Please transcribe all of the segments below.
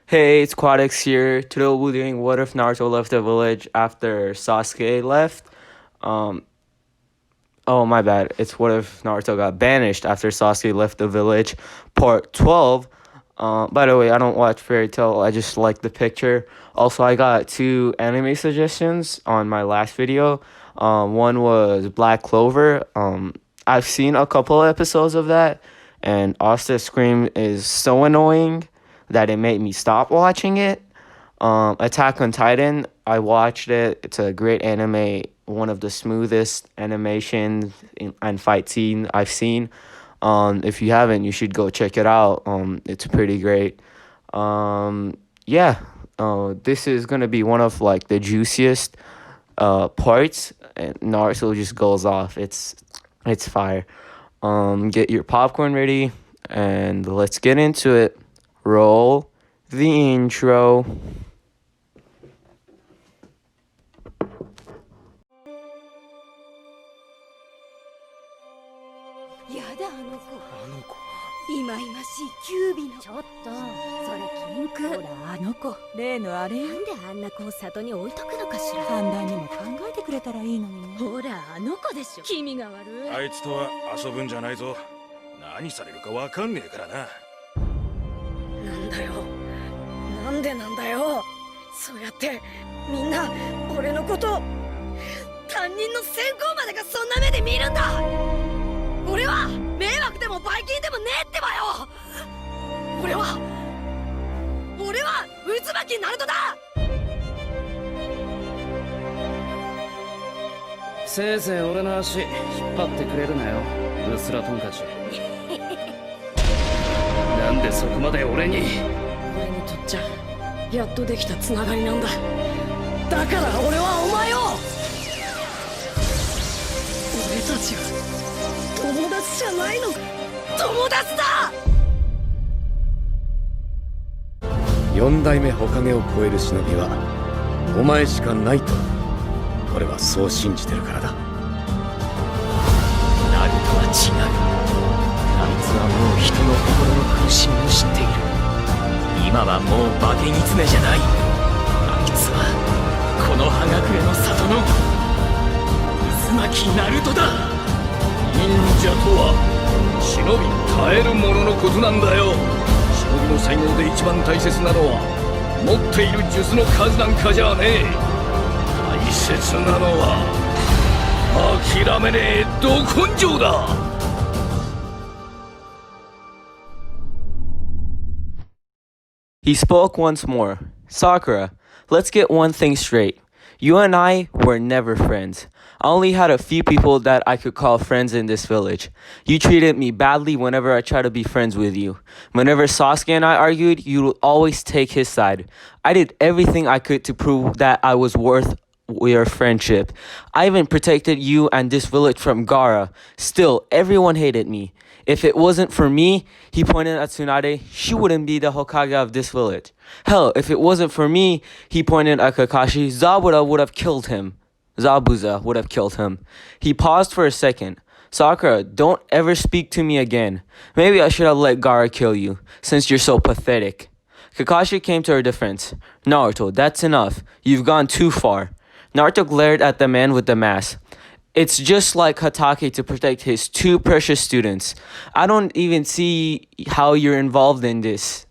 Hey, it's Quadix here. Today we'll be doing What If Naruto Left the Village after Sasuke left. Um, oh, my bad. It's What If Naruto got banished after Sasuke left the village, part 12. By the way, I don't watch Fairy Tail. I just like the picture. Also, I got two anime suggestions on my last video. One was Black Clover. I've seen a couple episodes of that, and Asta Scream is so annoying that it made me stop watching it. Attack on Titan, I watched it. It's a great anime, one of the smoothest animations and fight scene I've seen. If you haven't, you should go check it out. It's pretty great. Yeah. This is gonna be one of like the juiciest parts, and Naruto just goes off. It's fire. Get your popcorn ready, and let's get into it. Roll the intro. やだあの子いまいましいキュービのちょっとそれ禁句ほらあの子例のあれなんであんな子を里に置いとくのかしら反対にも考えてくれたらいいのにねほらあの子でしょ君が悪いあいつとは遊ぶんじゃないぞ何されるかわかんねえからななんだよなんでなんだよそうやってみんな俺のこと担任の先行までがそんな目で見るんだ俺は迷惑でもバイキンでもねえってばよ俺は渦巻きナルトだせいぜい俺の足引っ張ってくれるなよウスラトンカチなんでそこまで俺にとっちゃやっとできたつながりなんだだから俺はお前を俺たちは友達じゃないの友達だ4代目火影を超える忍びはお前しかないと俺はそう信じてるからだナルトは違うあいつはもう人の心の苦しみを知っている今はもう化け狐じゃないあいつはこの葉隠れの里の渦巻きナルトだ忍者とは忍び耐える者のことなんだよ忍びの才能で一番大切なのは持っている術の数なんかじゃねえ大切なのは諦めねえど根性だ He spoke once more. Sakura, let's get one thing straight. You and I were never friends. I only had a few people that I could call friends in this village. You treated me badly whenever I tried to be friends with you. Whenever Sasuke and I argued, you would always take his side. I did everything I could to prove that I was worth your friendship. I even protected you and this village from Gaara. Still, everyone hated me. If it wasn't for me, he pointed at Tsunade, she wouldn't be the Hokage of this village. Hell, if it wasn't for me, he pointed at Kakashi, Zabuza would have killed him. He paused for a second. Sakura, don't ever speak to me again. Maybe I should have let Gaara kill you, since you're so pathetic. Kakashi came to her defense. Naruto, that's enough. You've gone too far. Naruto glared at the man with the mask. It's just like Hatake to protect his two precious students. I don't even see how you're involved in this.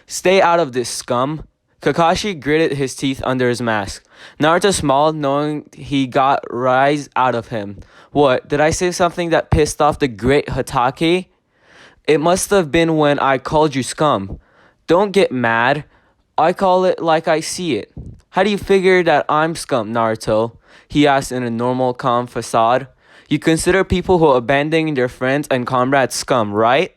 Stay out of this, scum. Kakashi gritted his teeth under his mask. Naruto smiled, knowing he got rise out of him. What, did I say something that pissed off the great Hatake? It must have been when I called you scum. Don't get mad. I call it like I see it. How do you figure that I'm scum, Naruto? He asked in a normal, calm facade. You consider people who abandon their friends and comrades scum, right?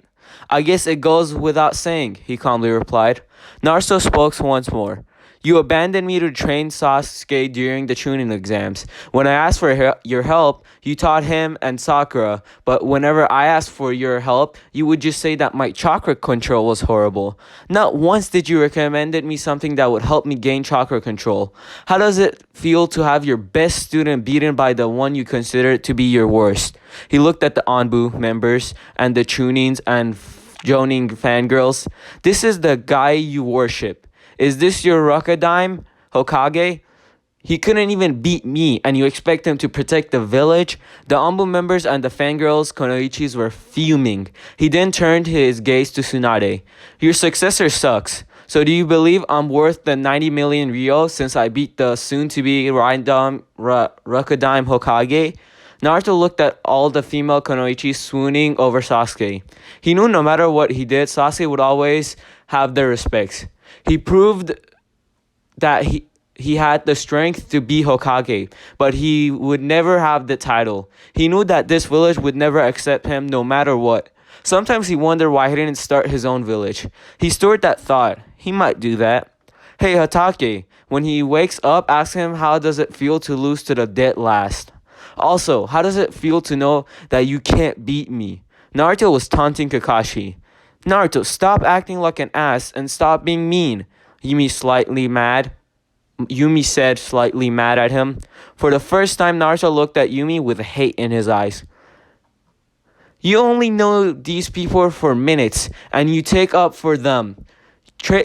I guess it goes without saying, he calmly replied. Naruto spoke once more. You abandoned me to train Sasuke during the Chunin exams. When I asked for your help, you taught him and Sakura. But whenever I asked for your help, you would just say that my chakra control was horrible. Not once did you recommend me something that would help me gain chakra control. How does it feel to have your best student beaten by the one you consider to be your worst? He looked at the Anbu members and the Chunins and Jonin fangirls. This is the guy you worship. Is this your Rockadime, Hokage? He couldn't even beat me, and you expect him to protect the village? The Anbu members and the fangirls, Konoichis, were fuming. He then turned his gaze to Tsunade. Your successor sucks. So do you believe I'm worth the 90 million Ryo since I beat the soon-to-be Rockadime Hokage? Naruto looked at all the female Konoichis swooning over Sasuke. He knew no matter what he did, Sasuke would always have their respects. He proved that he had the strength to be Hokage, but he would never have the title. He knew that this village would never accept him no matter what. Sometimes he wondered why he didn't start his own village. He stored that thought. He might do that. Hey Hatake, when he wakes up, ask him how does it feel to lose to the dead last. Also, how does it feel to know that you can't beat me? Naruto was taunting Kakashi. Naruto, stop acting like an ass and stop being mean. Yumi said, slightly mad at him. For the first time, Naruto looked at Yumi with hate in his eyes. You only know these people for minutes, and you take up for them.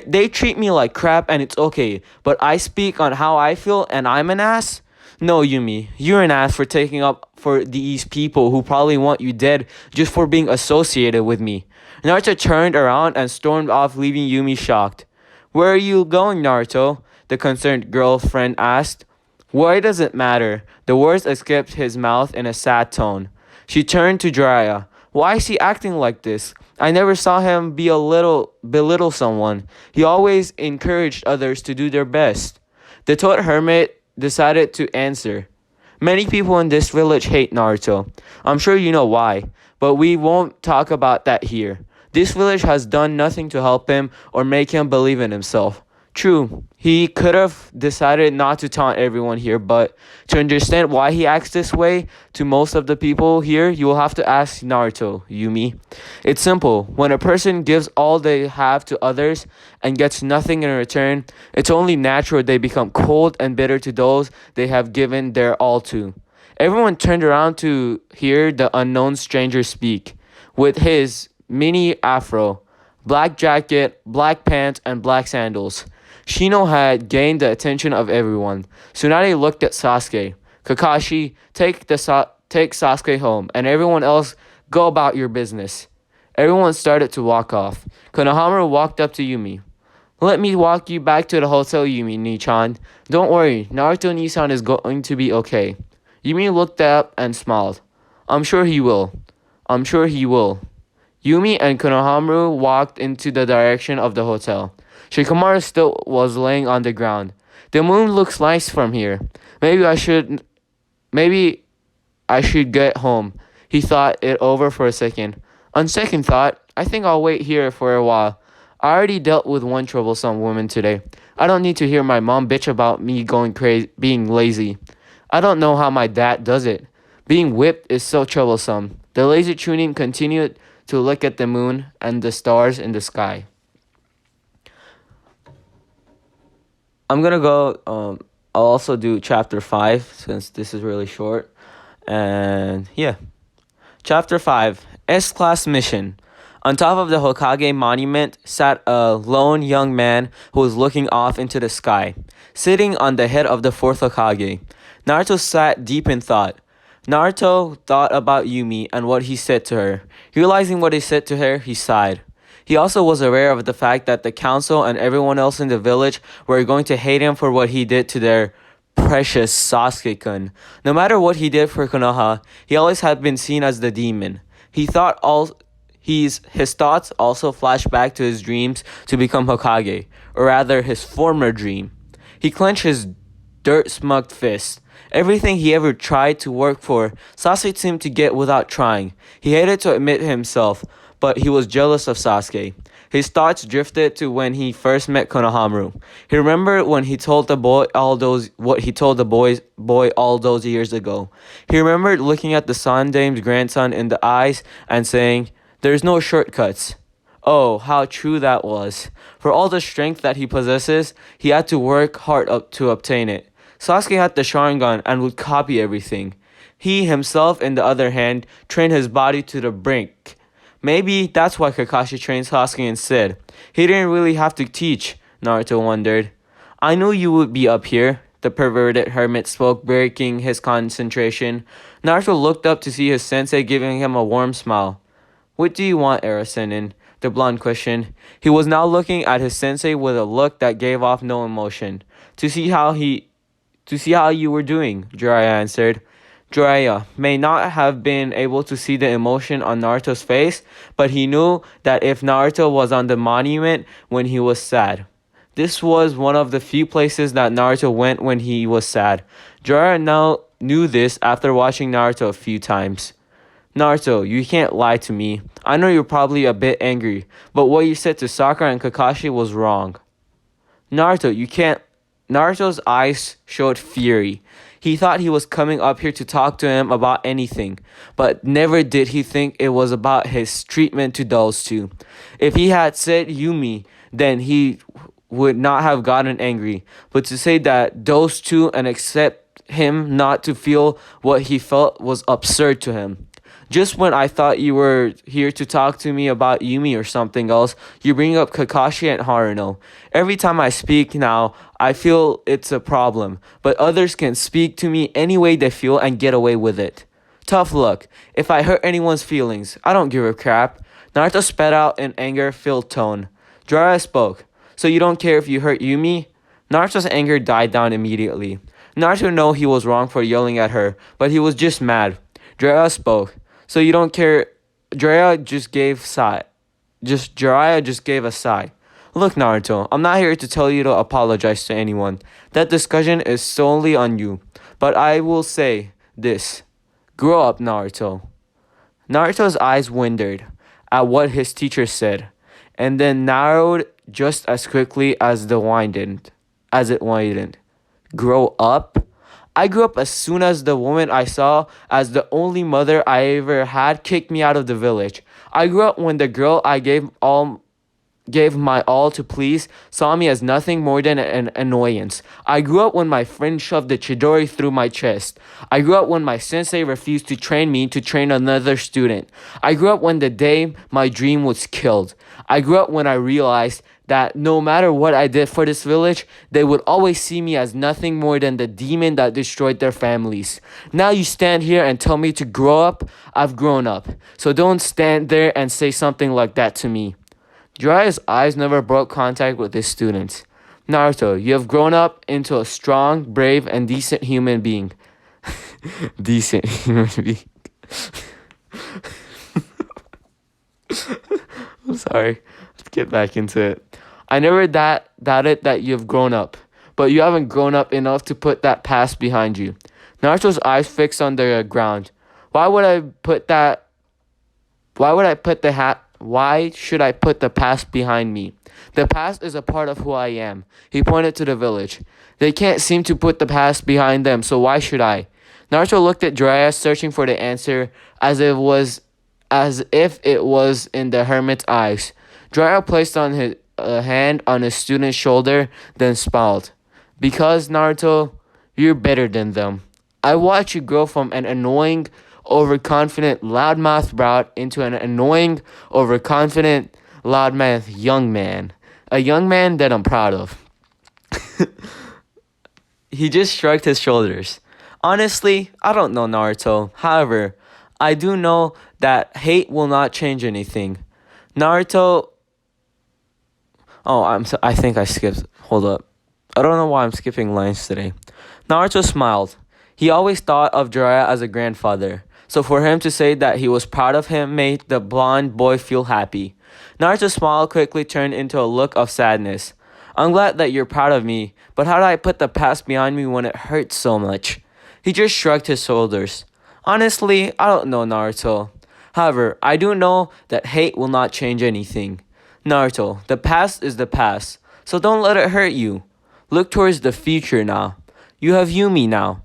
They treat me like crap, and it's okay, but I speak on how I feel, and I'm an ass? No, Yumi, you're an ass for taking up for these people who probably want you dead just for being associated with me. Naruto turned around and stormed off, leaving Yumi shocked. Where are you going, Naruto? The concerned girlfriend asked. Why does it matter? The words escaped his mouth in a sad tone. She turned to Jiraiya. Why is he acting like this? I never saw him belittle someone. He always encouraged others to do their best. The Toad Hermit decided to answer. Many people in this village hate Naruto. I'm sure you know why, but we won't talk about that here. This village has done nothing to help him or make him believe in himself. True, he could have decided not to taunt everyone here, but to understand why he acts this way to most of the people here, you will have to ask Naruto, Yumi. It's simple. When a person gives all they have to others and gets nothing in return, it's only natural they become cold and bitter to those they have given their all to. Everyone turned around to hear the unknown stranger speak. With his mini afro, black jacket, black pants, and black sandals, Shino had gained the attention of everyone. Tsunade looked at Sasuke. Kakashi, take Sasuke home, and everyone else go about your business. Everyone started to walk off. Konohamaru walked up to Yumi. Let me walk you back to the hotel, Yumi, Ni-chan. Don't worry, Naruto Ni-san is going to be okay. Yumi looked up and smiled. I'm sure he will. Yumi and Konohamaru walked into the direction of the hotel. Shikamaru still was laying on the ground. The moon looks nice from here. Maybe I should get home. He thought it over for a second. On second thought, I think I'll wait here for a while. I already dealt with one troublesome woman today. I don't need to hear my mom bitch about me going crazy, being lazy. I don't know how my dad does it. Being whipped is so troublesome. The lazy Chunin continued to look at the moon and the stars in the sky. I'm gonna go. I'll also do chapter 5 since this is really short. And yeah. Chapter 5 S-Class Mission. On top of the Hokage monument sat a lone young man who was looking off into the sky, sitting on the head of the 4th Hokage. Naruto sat deep in thought. Naruto thought about Yumi and what he said to her. Realizing what he said to her, he sighed. He also was aware of the fact that the council and everyone else in the village were going to hate him for what he did to their precious Sasuke-kun. No matter what he did for Konoha, he always had been seen as the demon. His thoughts also flashed back to his dreams to become Hokage, or rather his former dream. He clenched his dirt-smug fist. Everything he ever tried to work for, Sasuke seemed to get without trying. He hated to admit himself, but he was jealous of Sasuke. His thoughts drifted to when he first met Konohamaru. He remembered when he told the boy what he told the boy all those years ago. He remembered looking at the Sandame's grandson in the eyes and saying, "There's no shortcuts." Oh, how true that was. For all the strength that he possesses, he had to work hard to obtain it. Sasuke had the Sharingan and would copy everything. He himself, on the other hand, trained his body to the brink. Maybe that's why Kakashi trained Sasuke instead. He didn't really have to teach. Naruto wondered. I knew you would be up here, the perverted hermit spoke, breaking his concentration. Naruto looked up to see his sensei giving him a warm smile. What do you want, Arasenin? The blonde questioned. He was now looking at his sensei with a look that gave off no emotion. To see how you were doing, Jiraiya answered. Jiraiya may not have been able to see the emotion on Naruto's face, but he knew that if Naruto was on the monument when he was sad. This was one of the few places that Naruto went when he was sad. Jiraiya now knew this after watching Naruto a few times. Naruto, you can't lie to me. I know you're probably a bit angry, but what you said to Sakura and Kakashi was wrong. Naruto, you can't. Naruto's eyes showed fury. He thought he was coming up here to talk to him about anything, but never did he think it was about his treatment to those two. If he had said Yumi, then he would not have gotten angry, but to say that those two and accept him not to feel what he felt was absurd to him. Just when I thought you were here to talk to me about Yumi or something else, you bring up Kakashi and Haruno. Every time I speak now, I feel it's a problem, but others can speak to me any way they feel and get away with it. Tough luck. If I hurt anyone's feelings, I don't give a crap. Naruto spat out in anger-filled tone. Jiraiya spoke. So you don't care if you hurt Yumi? Naruto's anger died down immediately. Naruto knew he was wrong for yelling at her, but he was just mad. Jiraiya spoke. So you don't care. Jiraiya just gave a sigh. Look, Naruto, I'm not here to tell you to apologize to anyone. That discussion is solely on you. But I will say this. Grow up, Naruto. Naruto's eyes wandered at what his teacher said, and then narrowed just as quickly as it widened. Grow up? I grew up as soon as the woman I saw as the only mother I ever had kicked me out of the village. I grew up when the girl I gave my all to please saw me as nothing more than an annoyance. I grew up when my friend shoved the Chidori through my chest. I grew up when my sensei refused to train me to train another student. I grew up when the day my dream was killed. I grew up when I realized that no matter what I did for this village, they would always see me as nothing more than the demon that destroyed their families. Now you stand here and tell me to grow up? I've grown up. So don't stand there and say something like that to me. Jiraiya's eyes never broke contact with his students. Naruto, you have grown up into a strong, brave, and decent human being. Decent human being. I'm sorry. Let's get back into it. I never doubted that you have grown up, but you haven't grown up enough to put that past behind you. Naruto's eyes fixed on the ground. Why should I put the past behind me? The past is a part of who I am. He pointed to the village. They can't seem to put the past behind them, so why should I? Naruto looked at Jiraiya, searching for the answer as if it was in the hermit's eyes. Jiraiya placed on his hand on his student's shoulder, then smiled. Because, Naruto, you're better than them. I watched you grow from an annoying, overconfident, loudmouth brat into an annoying, overconfident, loudmouth young man. A young man that I'm proud of. He just shrugged his shoulders. Honestly, I don't know Naruto. However, I do know that hate will not change anything. Naruto... I think I skipped. Hold up. I don't know why I'm skipping lines today. Naruto smiled. He always thought of Jiraiya as a grandfather. So for him to say that he was proud of him made the blonde boy feel happy. Naruto's smile quickly turned into a look of sadness. I'm glad that you're proud of me, but how do I put the past behind me when it hurts so much? He just shrugged his shoulders. Honestly, I don't know Naruto. However, I do know that hate will not change anything. Naruto, the past is the past, so don't let it hurt you. Look towards the future now. You have Yumi now.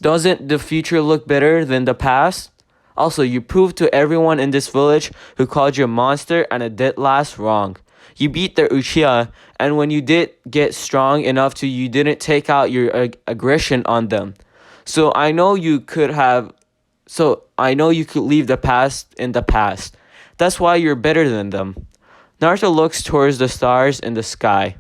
Doesn't the future look better than the past? Also, you proved to everyone in this village who called you a monster and a dead last wrong. You beat their Uchiha, and when you did get strong enough to, you didn't take out your aggression on them. So I know you could leave the past in the past. That's why you're better than them. Naruto looks towards the stars in the sky.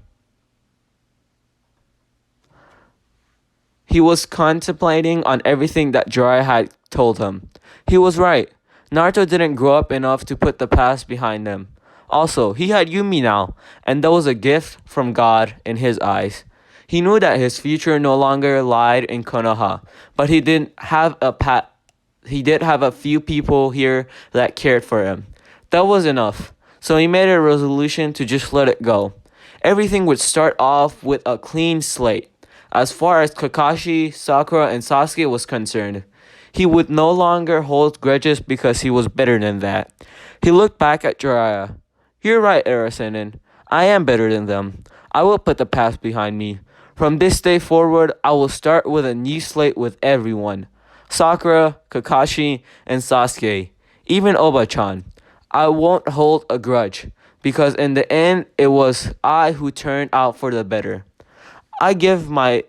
He was contemplating on everything that Jiraiya had told him. He was right. Naruto didn't grow up enough to put the past behind him. Also, he had Yumi now, and that was a gift from God in his eyes. He knew that his future no longer lied in Konoha, but he did have a few people here that cared for him. That was enough. So he made a resolution to just let it go. Everything would start off with a clean slate. As far as Kakashi, Sakura, and Sasuke was concerned, he would no longer hold grudges because he was better than that. He looked back at Jiraiya. You're right, Arasenen. I am better than them. I will put the past behind me. From this day forward, I will start with a new slate with everyone. Sakura, Kakashi, and Sasuke. Even Oba-chan. I won't hold a grudge, because in the end, it was I who turned out for the better. I give my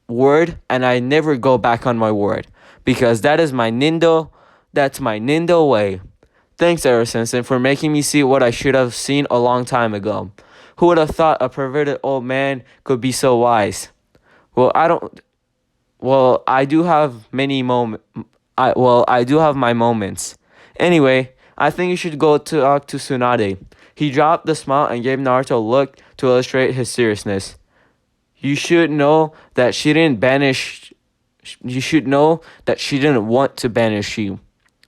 word, and I never go back on my word, because that's my Nindo way. Thanks, Erasensen, for making me see what I should have seen a long time ago. Who would have thought a perverted old man could be so wise? I do have I do have my moments. Anyway, I think you should go talk to Tsunade. He dropped the smile and gave Naruto a look to illustrate his seriousness. You should know that she didn't want to banish you.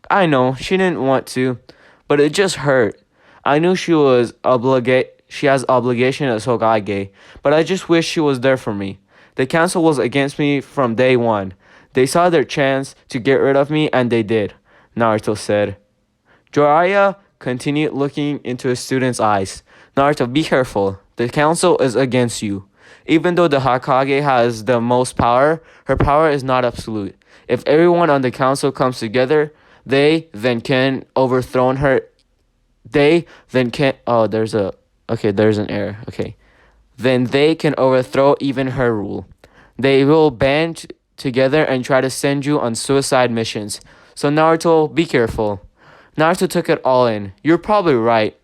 I know, she didn't want to, but it just hurt. I knew she has obligation as Hokage, but I just wish she was there for me. The council was against me from day one. They saw their chance to get rid of me, and they did, Naruto said. Jiraiya continued looking into his student's eyes. Naruto, be careful. The council is against you. Even though the Hokage has the most power, her power is not absolute. If everyone on the council comes together, they then can overthrow her. There's an error. Okay. Then they can overthrow even her rule. They will band together and try to send you on suicide missions. So Naruto, be careful. Naruto took it all in. You're probably right.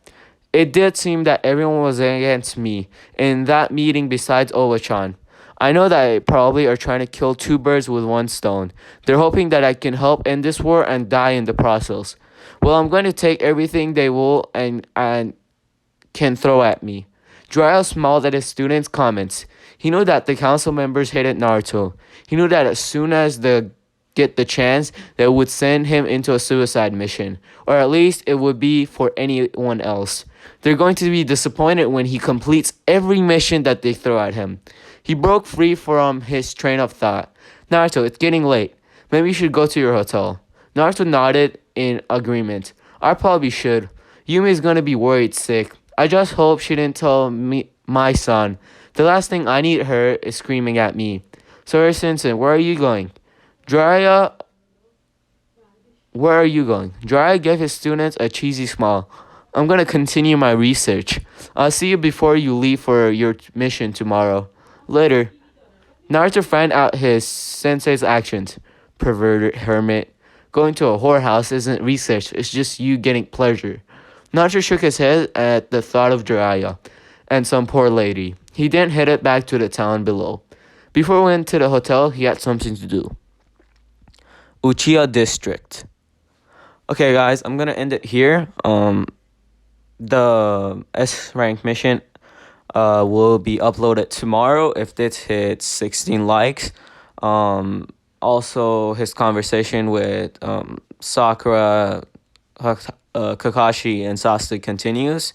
It did seem that everyone was against me in that meeting besides Oba-chan. I know that they probably are trying to kill two birds with one stone. They're hoping that I can help end this war and die in the process. Well, I'm going to take everything they will and can throw at me. Jiraiya smiled at his students' comments. He knew that the council members hated Naruto. He knew that as soon as they get the chance, they would send him into a suicide mission. Or at least it would be for anyone else. They're going to be disappointed when he completes every mission that they throw at him. He broke free from his train of thought. Naruto, it's getting late. Maybe you should go to your hotel. Naruto nodded in agreement. I probably should. Yumi is going to be worried sick. I just hope she didn't tell my son. The last thing I need her is screaming at me. Sorry, Simpson, where are you going? Jiraiya, where are you going? Jiraiya gave his students a cheesy smile. I'm going to continue my research. I'll see you before you leave for your mission tomorrow. Later. Naruto found out his sensei's actions. Perverted hermit. Going to a whorehouse isn't research, it's just you getting pleasure. Naruto shook his head at the thought of Jiraiya and some poor lady. He then headed back to the town below. Before he went to the hotel, he had something to do. Uchiha District. Okay, guys, I'm gonna end it here. The S rank mission will be uploaded tomorrow if this hits 16 likes. Also, his conversation with Sakura, Kakashi, and Sasuke continues.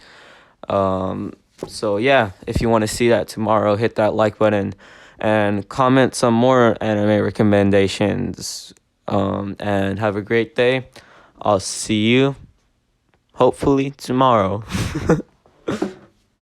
So yeah, if you want to see that tomorrow, hit that like button and comment some more anime recommendations. And have a great day. I'll see you hopefully tomorrow.